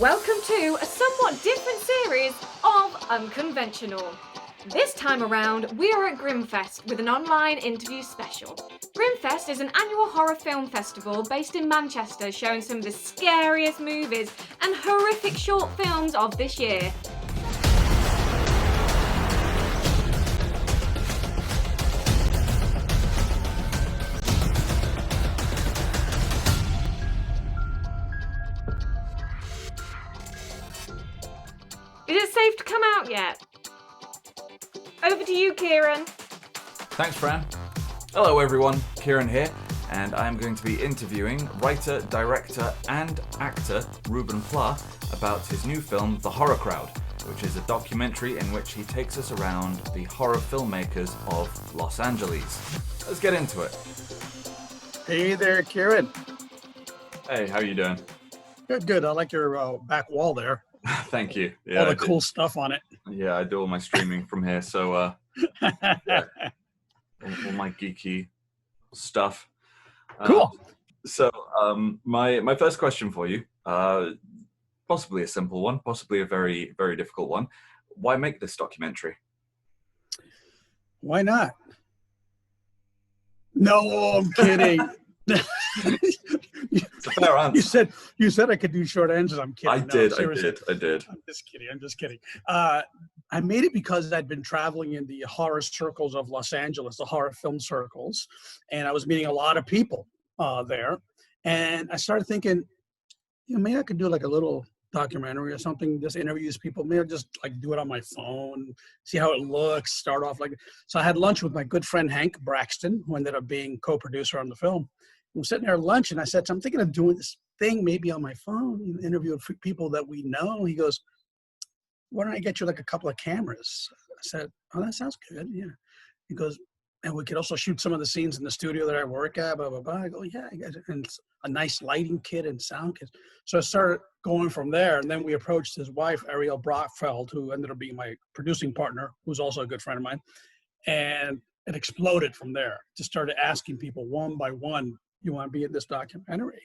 Welcome to a somewhat different series of Unconventional. This time around, we are at GRIMMFEST with an online interview special. GRIMMFEST is an annual horror film festival based in Manchester showing some of the scariest movies and horrific short films of this year. Is it safe to come out yet? Over to you, Kieran. Thanks, Fran. Hello, everyone. Kieran here, and I'm going to be interviewing writer, director, and actor Ruben Pla about his new film, The Horror Crowd, which is a documentary in which he takes us around the horror filmmakers of Los Angeles. Let's get into it. Hey there, Kieran. Hey, how you doing? Good. I like your back wall there. Thank you. Yeah, all the cool stuff on it. Yeah, I do all my streaming from here, so yeah. all my geeky stuff. Cool. My first question for you, possibly a simple one, possibly a very, very difficult one. Why make this documentary? Why not? No, I'm kidding. It's a fair answer. You said I could do short answers. I'm kidding. I did. I'm just kidding. I made it because I'd been traveling in the horror circles of Los Angeles, the horror film circles, and I was meeting a lot of people there. And I started thinking, maybe I could do like a little documentary or something, just interview these people. Maybe I'll just like do it on my phone, see how it looks, start off like. So I had lunch with my good friend Hank Braxton, who ended up being co-producer on the film. I'm sitting there at lunch, and I said, I'm thinking of doing this thing maybe on my phone, interviewing people that we know. He goes, why don't I get you like a couple of cameras? I said, oh, that sounds good. Yeah. He goes, and we could also shoot some of the scenes in the studio that I work at, blah, blah, blah. I go, yeah, I guess. And it's a nice lighting kit and sound kit. So I started going from there. And then we approached his wife, Ariel Brockfeld, who ended up being my producing partner, who's also a good friend of mine. And it exploded from there. Just started asking people one by one, you want to be in this documentary?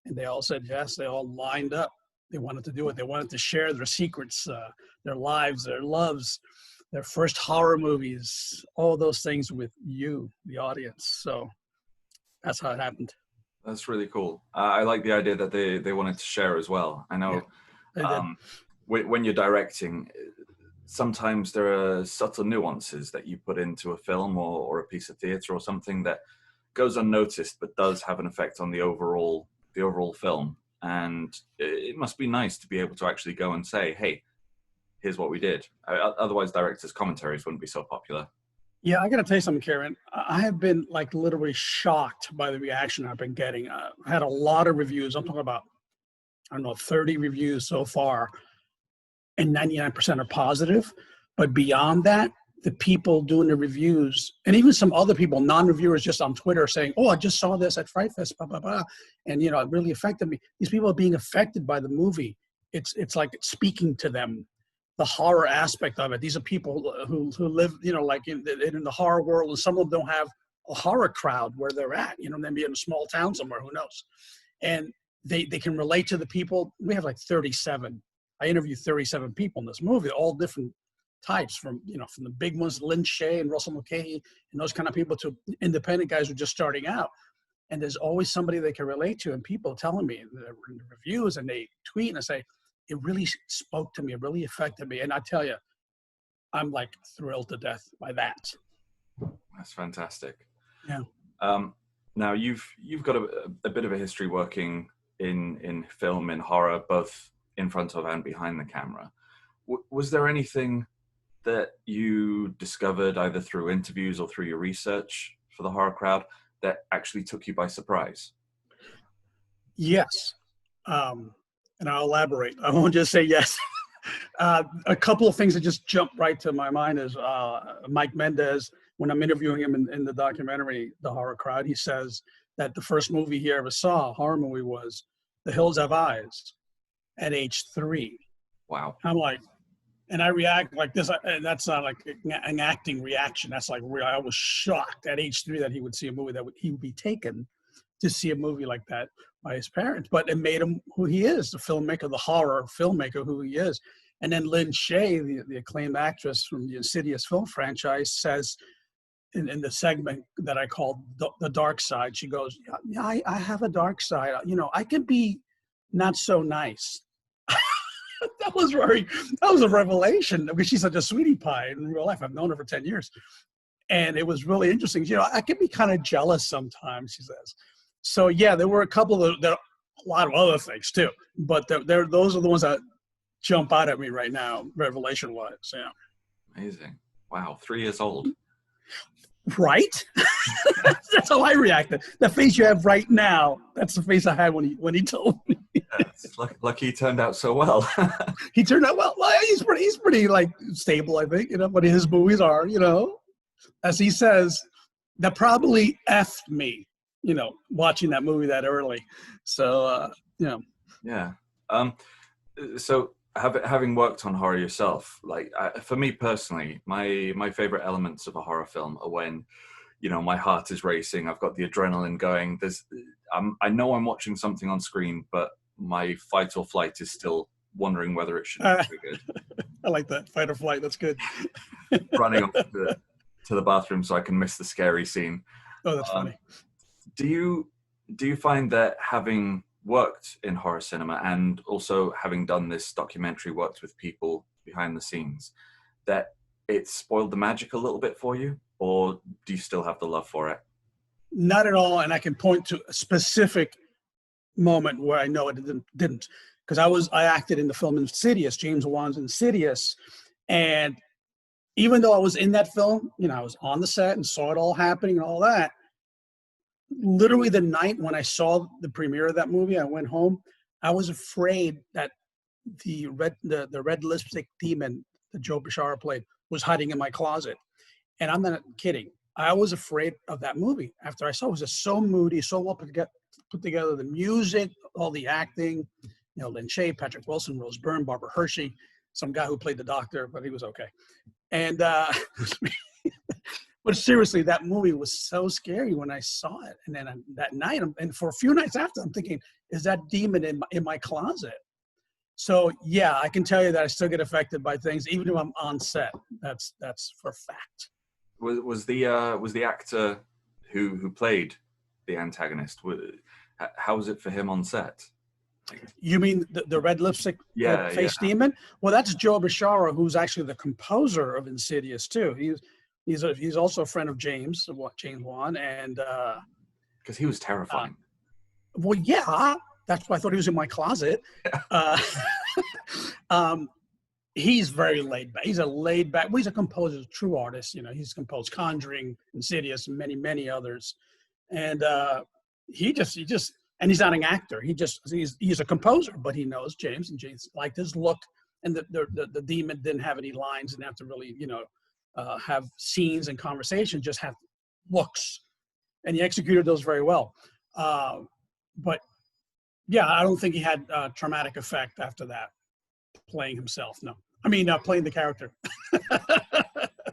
And they all said yes. They all lined up. They wanted to do it. They wanted to share their secrets, their lives, their loves, their first horror movies, all those things with you, the audience. So that's how it happened. That's really cool. I like the idea that they wanted to share as well. I know when you're directing, sometimes there are subtle nuances that you put into a film or a piece of theater or something that goes unnoticed, but does have an effect on the overall film. And it must be nice to be able to actually go and say, hey, here's what we did. Otherwise, directors' commentaries wouldn't be so popular. Yeah, I got to tell you something, Kieran. I have been like literally shocked by the reaction I've been getting. I had a lot of reviews. I'm talking about, 30 reviews so far, and 99% are positive. But beyond that, the people doing the reviews, and even some other people, non-reviewers just on Twitter saying, oh, I just saw this at Fright Fest, blah, blah, blah. And, it really affected me. These people are being affected by the movie. It's like speaking to them, the horror aspect of it. These are people who live, like in the horror world, and some of them don't have a horror crowd where they're at, maybe in a small town somewhere, who knows? And they can relate to the people. We have like 37. I interviewed 37 people in this movie, all different types, from the big ones, Lynn Shay and Russell Mulcahy and those kind of people, to independent guys who are just starting out. And there's always somebody they can relate to, and people telling me in the reviews, and they tweet and say, it really spoke to me, it really affected me. And I tell you, I'm like thrilled to death by that. That's fantastic. Yeah. Now you've got a bit of a history working in film, in horror, both in front of and behind the camera. Was there anything that you discovered either through interviews or through your research for The Horror Crowd that actually took you by surprise? Yes. And I'll elaborate. I won't just say yes. A couple of things that just jump right to my mind is Mike Mendez, when I'm interviewing him in the documentary, The Horror Crowd, he says that the first movie he ever saw, horror movie, was The Hills Have Eyes at age 3. Wow. I'm like, and I react like this, and that's not like an acting reaction. That's like real. I was shocked at age 3 that he would see a movie that he would be taken to see a movie like that by his parents, but it made him who he is, the filmmaker, the horror filmmaker who he is. And then Lynn Shay, the acclaimed actress from the Insidious film franchise, says in the segment that I called the dark side, she goes, yeah, I have a dark side. You know, I can be not so nice. That was a revelation, because she's such a sweetie pie in real life. I've known her for 10 years. And it was really interesting. You know, I can be kind of jealous sometimes, she says. So yeah, there were a couple of, a lot of other things too, but those are the ones that jump out at me right now, revelation-wise. Yeah. Amazing. Wow, 3 years old. Right? That's how I reacted. The face you have right now, that's the face I had when he told me. It's lucky he turned out so well. He turned out well. Well, he's pretty like stable, I think, you know, but his movies are, you know, as he says, that probably effed me, you know, watching that movie that early. So, you know. Yeah. So having worked on horror yourself, like for me personally, my favorite elements of a horror film are when, you know, my heart is racing. I've got the adrenaline going. I know I'm watching something on screen, but my fight or flight is still wondering whether it should be triggered. I like that, fight or flight. That's good. Running off to the bathroom so I can miss the scary scene. Oh, that's funny. Do you find that having worked in horror cinema and also having done this documentary, worked with people behind the scenes, that it spoiled the magic a little bit for you, or do you still have the love for it? Not at all, and I can point to a specific moment where I know it didn't, because I acted in the film Insidious, James Wan's Insidious, and even though I was in that film, you know, I was on the set and saw it all happening and all that. Literally the night when I saw the premiere of that movie, I went home. I was afraid that the red lipstick demon that Joe Bishara played was hiding in my closet. And I'm not kidding. I was afraid of that movie after I saw it. It was just so moody, so well put together. The music, all the acting, you know, Lynn Shay, Patrick Wilson, Rose Byrne, Barbara Hershey, some guy who played the doctor, but he was okay. And but seriously, that movie was so scary when I saw it. And then that night, and for a few nights after, I'm thinking, is that demon in my closet? So yeah, I can tell you that I still get affected by things, even if I'm on set. That's for fact. Was the actor who played the antagonist? How was it for him on set? You mean the red lipstick face demon? Well, that's Joe Bishara, who's actually the composer of Insidious too. He's also a friend of James Wan, and because he was terrifying. Well, yeah, that's why I thought he was in my closet. He's very laid back. He's a laid back. Well, he's a composer, a true artist. You know, he's composed Conjuring, Insidious, and many others. And he just, and he's not an actor. He's a composer, but he knows James, and James liked his look. And the demon didn't have any lines, didn't have to really, you know, have scenes and conversation, just have looks. And he executed those very well. But yeah, I don't think he had a traumatic effect after that, playing himself. No, I mean, playing the character.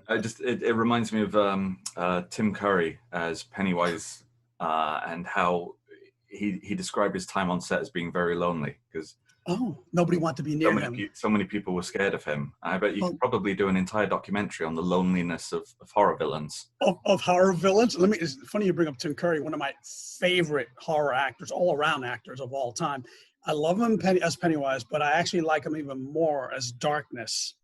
It reminds me of Tim Curry as Pennywise, and how he described his time on set as being very lonely, because nobody wanted to be near him. So many people were scared of him. I bet you could probably do an entire documentary on the loneliness of horror villains. Of horror villains? It's funny you bring up Tim Curry, one of my favorite horror actors, all-around actors of all time. I love him as Pennywise, but I actually like him even more as Darkness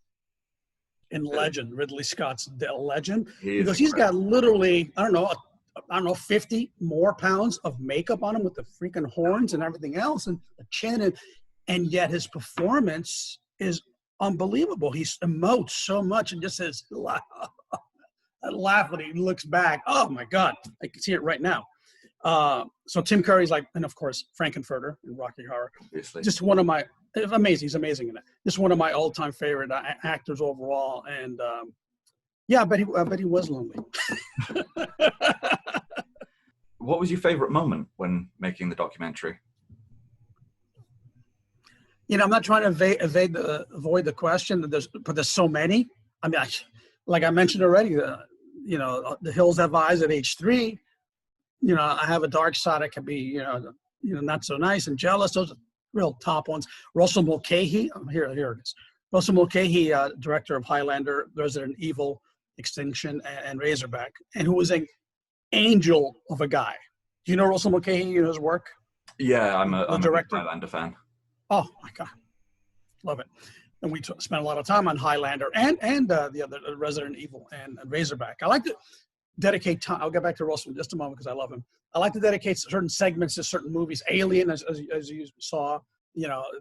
in Legend, Ridley Scott's Legend. Because he's got literally, I don't know, 50 more pounds of makeup on him with the freaking horns and everything else, and the chin, and yet his performance is unbelievable. He emotes so much and just says, I laugh when he looks back. Oh my God, I can see it right now. So Tim Curry's like, and of course, Frankenfurter in Rocky Horror. Obviously. Just one of my, amazing, he's amazing in it. Just one of my all-time favorite actors overall. And yeah, I bet he was lonely. What was your favorite moment when making the documentary? You know, I'm not trying to avoid the question, but there's so many. I mean, like I mentioned already, you know, The Hills Have Eyes at age 3, I have a dark side. I can be, not so nice and jealous. Those are real top ones. Russell Mulcahy, here it is. Russell Mulcahy, director of Highlander, Resident Evil, Extinction, and Razorback, and who was an angel of a guy. Do you know Russell Mulcahy? You know his work? Yeah, I'm a director. big Highlander fan. Oh my God, love it. And we spent a lot of time on Highlander and the other Resident Evil and Razorback. I like to dedicate time. I'll get back to Russell in just a moment because I love him. I like to dedicate certain segments to certain movies. Alien, as you saw,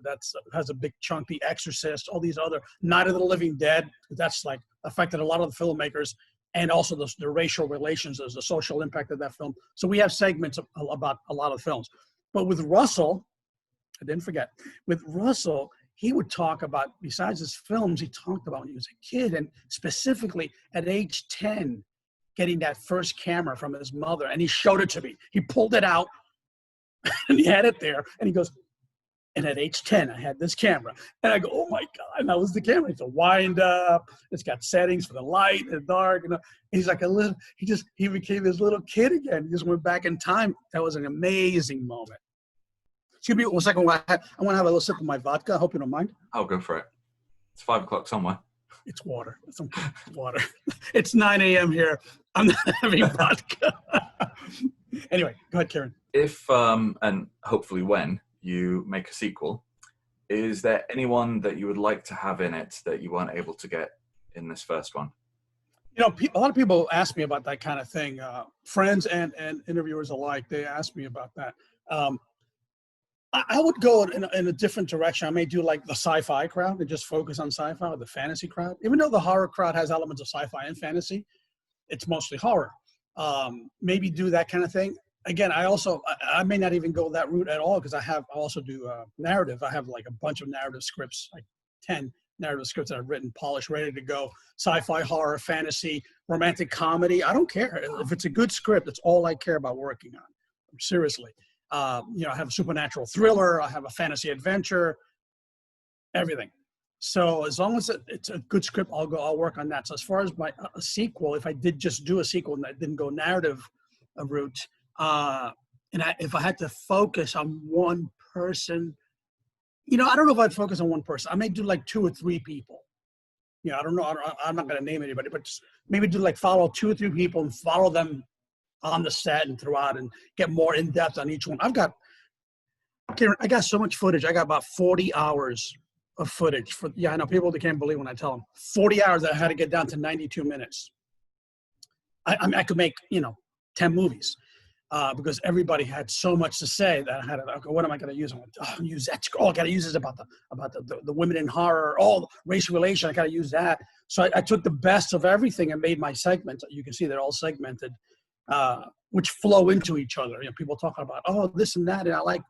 that's has a big chunk. The Exorcist, all these other Night of the Living Dead. That's like affected a lot of the filmmakers, and also the racial relations, the social impact of that film. So we have segments about a lot of films. But with Russell, I didn't forget. With Russell, he would talk about, besides his films, he talked about when he was a kid, and specifically at age 10, getting that first camera from his mother, and he showed it to me. He pulled it out, and he had it there, and he goes, and at age 10, I had this camera. And I go, oh my God, and that was the camera. It's a wind up, it's got settings for the light and dark. And he's like he became this little kid again. He just went back in time. That was an amazing moment. Excuse me 1 second. I want to have a little sip of my vodka. I hope you don't mind. I'll go for it. It's 5 o'clock somewhere. It's water. It's okay. It's water. It's 9 a.m. here. I'm not having vodka. Anyway, go ahead, Kieran. If, and hopefully when, you make a sequel, is there anyone that you would like to have in it that you weren't able to get in this first one? A lot of people ask me about that kind of thing. Friends and interviewers alike, they ask me about that. I would go in a different direction. I may do like the sci-fi crowd and just focus on sci-fi, or the fantasy crowd. Even though the horror crowd has elements of sci-fi and fantasy, it's mostly horror. Maybe do that kind of thing. Again, I may not even go that route at all, because I also do narrative. I have like a bunch of narrative scripts, like 10 narrative scripts that I've written, polished, ready to go. Sci-fi, horror, fantasy, romantic comedy. I don't care. If it's a good script, it's all I care about working on. Seriously. I have a supernatural thriller. I have a fantasy adventure, everything. So as long as it's a good script, I'll work on that. So as far as a sequel, if I did just do a sequel and I didn't go narrative route, if I had to focus on one person, I don't know if I'd focus on one person. I may do like 2 or 3 people. I don't know. I'm not going to name anybody, but just maybe do like follow 2 or 3 people and follow them on the set and throughout, and get more in depth on each one. I got so much footage. I got about 40 hours of footage. I know people, they can't believe when I tell them 40 hours that I had to get down to 92 minutes. I could make 10 movies. Because everybody had so much to say that I had to, okay, what am I going to use? I'm going to use that. All I got to use is about the women in horror, all race relation. I got to use that. So I took the best of everything and made my segments. You can see they're all segmented, which flow into each other. People talking about, this and that, and I like,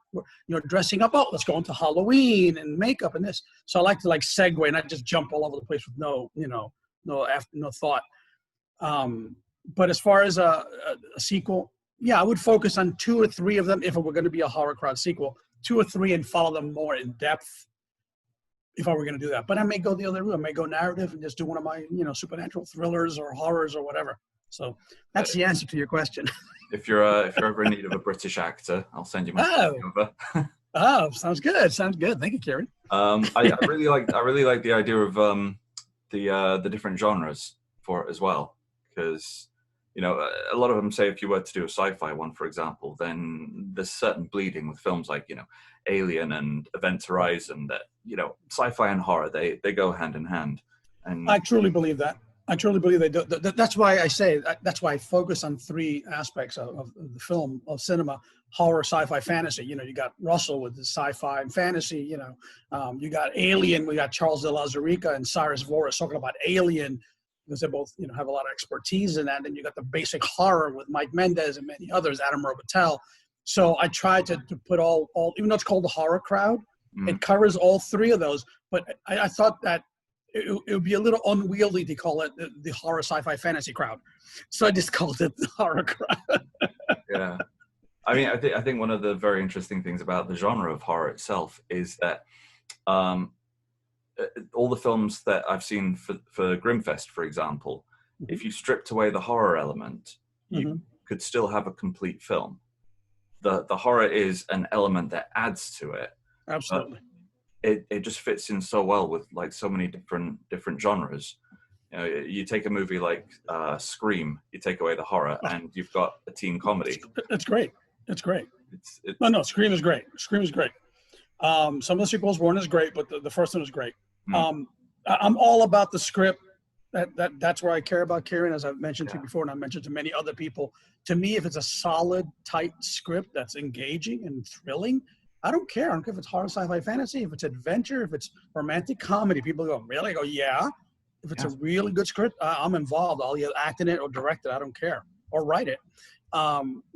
dressing up. Oh, let's go into Halloween and makeup and this. So I like to segue and not just jump all over the place with no thought. But as far as a sequel, I would focus on 2 or 3 of them if it were going to be a horror crowd sequel. 2 or 3 and follow them more in depth if I were going to do that. But I may go the other route. I may go narrative and just do one of my, supernatural thrillers or horrors or whatever. So that's the answer to your question. If you're ever in need of a British actor, I'll send you my CV over. Oh, sounds good. Sounds good. Thank you, Kieran. I really like the idea of the different genres for it as well, because a lot of them say if you were to do a sci-fi one, for example, then there's certain bleeding with films like Alien and Event Horizon that sci-fi and horror they go hand in hand. And I truly believe that. I truly believe they do. That's why I say, that's why I focus on 3 aspects of the film, of cinema: horror, sci-fi, fantasy. You got Russell with the sci-fi and fantasy. You got Alien. We got Charles de Lauzirika and Cyrus Voris talking about Alien, because they both have a lot of expertise in that. And you got the basic horror with Mike Mendez and many others, Adam Robitel. So I tried to put all, even though it's called the horror crowd, it covers all 3 of those. But I thought that it would be a little unwieldy to call it the horror, sci-fi, fantasy crowd. So I just called it the horror crowd. Yeah. I mean, I think one of the very interesting things about the genre of horror itself is that all the films that I've seen for GRIMMFEST, for example, if you stripped away the horror element, you could still have a complete film. The horror is an element that adds to it. Absolutely. It just fits in so well with like so many different genres. You know, you take a movie like Scream, you take away the horror, and you've got a teen comedy. It's great. It's great. It's No, Scream is great. Scream is great. Some of the sequels weren't as great, but the first one is great. I'm all about the script. That's where I care about, Kieran, as I've mentioned to you before, and I've mentioned to many other people. To me, if it's a solid, tight script that's engaging and thrilling, I don't care. I don't care if it's horror, sci-fi, fantasy, if it's adventure, if it's romantic comedy. People go, really? I go, yeah. If it's a really good script, I'm involved. I'll either act in it or direct it. I don't care. Or write it.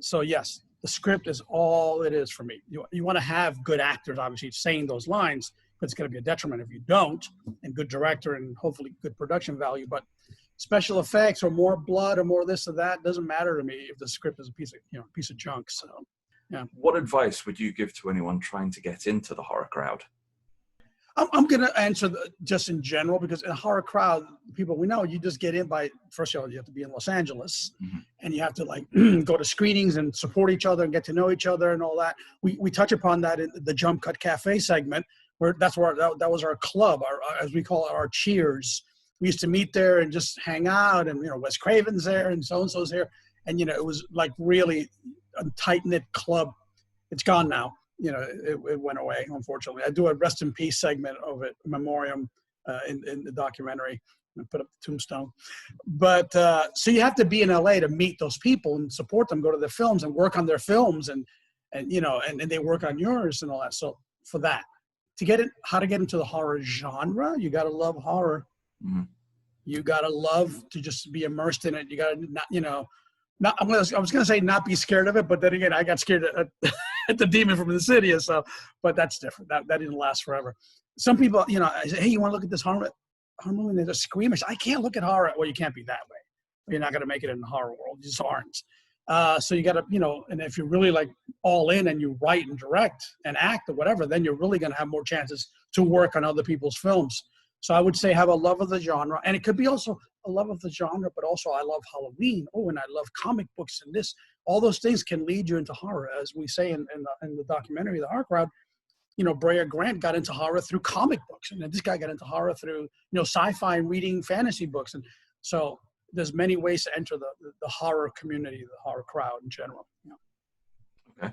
So yes, the script is all it is for me. You want to have good actors, obviously, saying those lines, but it's going to be a detriment if you don't, and good director and hopefully good production value. But special effects or more blood or more this or that doesn't matter to me if the script is a piece of junk. So, yeah. What advice would you give to anyone trying to get into the horror crowd? I'm going to answer just in general, because in a horror crowd, people we know, you just get in by, first of all, you have to be in Los Angeles, and you have to like go to screenings and support each other and get to know each other and all that. We touch upon that in the Jump Cut Cafe segment, where that was our club, as we call it, our cheers. We used to meet there and just hang out, and Wes Craven's there and so-and-so's there. And, it was like really a tight-knit club. It's gone now. It went away, unfortunately. I do a rest in peace segment of it, memoriam, in the documentary. I put up the tombstone. But so you have to be in LA to meet those people and support them, go to their films and work on their films, and they work on yours and all that. So for that, how to get into the horror genre, you got to love horror. You got to love to just be immersed in it. You got to I was going to say not be scared of it, but then again, I got scared at the demon from the city. So, but that's different. That didn't last forever. Some people, I say, hey, you want to look at this horror movie? And they're screaming. I can't look at horror. Well, you can't be that way. You're not going to make it in the horror world. You just aren't. So you got to, and if you're really like all in and you write and direct and act or whatever, then you're really going to have more chances to work on other people's films. So I would say have a love of the genre, and it could be also a love of the genre, but also I love Halloween. Oh, and I love comic books and this. All those things can lead you into horror, as we say in the documentary, The Horror Crowd. Brea Grant got into horror through comic books, and this guy got into horror through sci-fi and reading fantasy books, and so there's many ways to enter the horror community, the horror crowd in general. Okay.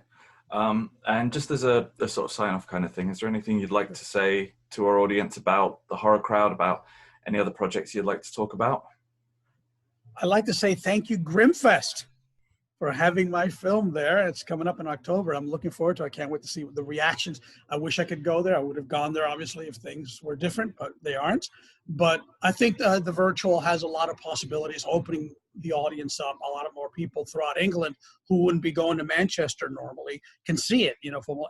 And just as a sort of sign-off kind of thing, is there anything you'd like to say to our audience about the horror crowd, about any other projects you'd like to talk about? I'd like to say thank you, GRIMMFEST, for having my film there. It's coming up in October. I'm looking forward to it. I can't wait to see the reactions. I wish I could go there. I would have gone there, obviously, if things were different, but they aren't. But I think the virtual has a lot of possibilities, opening the audience up. A lot of more people throughout England who wouldn't be going to Manchester normally can see it,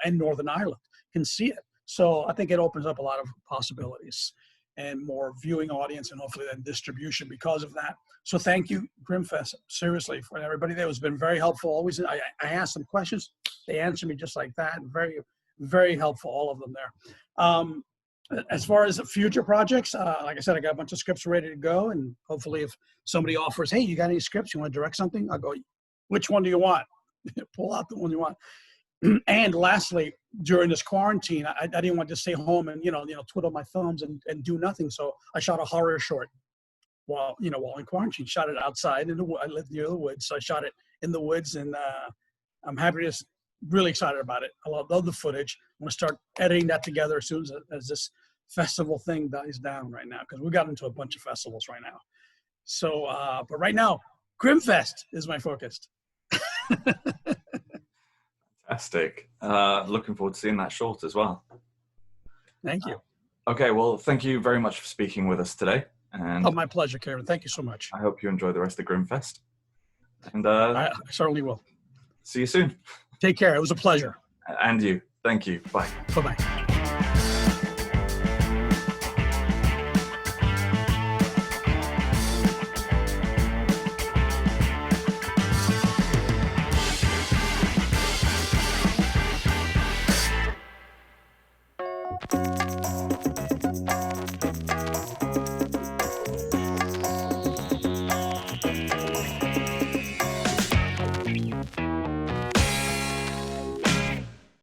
and Northern Ireland can see it. So I think it opens up a lot of possibilities and more viewing audience, and hopefully then distribution because of that. So thank you, GRIMMFEST, seriously, for everybody there. It's been very helpful. Always, I asked them questions. They answered me just like that. And very, very helpful, all of them there. As far as future projects, like I said, I got a bunch of scripts ready to go. And hopefully if somebody offers, hey, you got any scripts? You want to direct something? I'll go, which one do you want? Pull out the one you want. And lastly, during this quarantine, I didn't want to stay home and, twiddle my thumbs and do nothing. So I shot a horror short while in quarantine. Shot it outside. I live near the woods, so I shot it in the woods, and I'm happy really excited about it. I love the footage. I'm going to start editing that together as soon as this festival thing dies down right now, because we got into a bunch of festivals right now. So, but right now, GRIMMFEST is my focus. Fantastic. Looking forward to seeing that short as well. Thank you. Okay, well, thank you very much for speaking with us today. And my pleasure, Kieran. Thank you so much. I hope you enjoy the rest of GRIMMFEST. And I certainly will. See you soon. Take care. It was a pleasure. And you. Thank you. Bye. Bye-bye.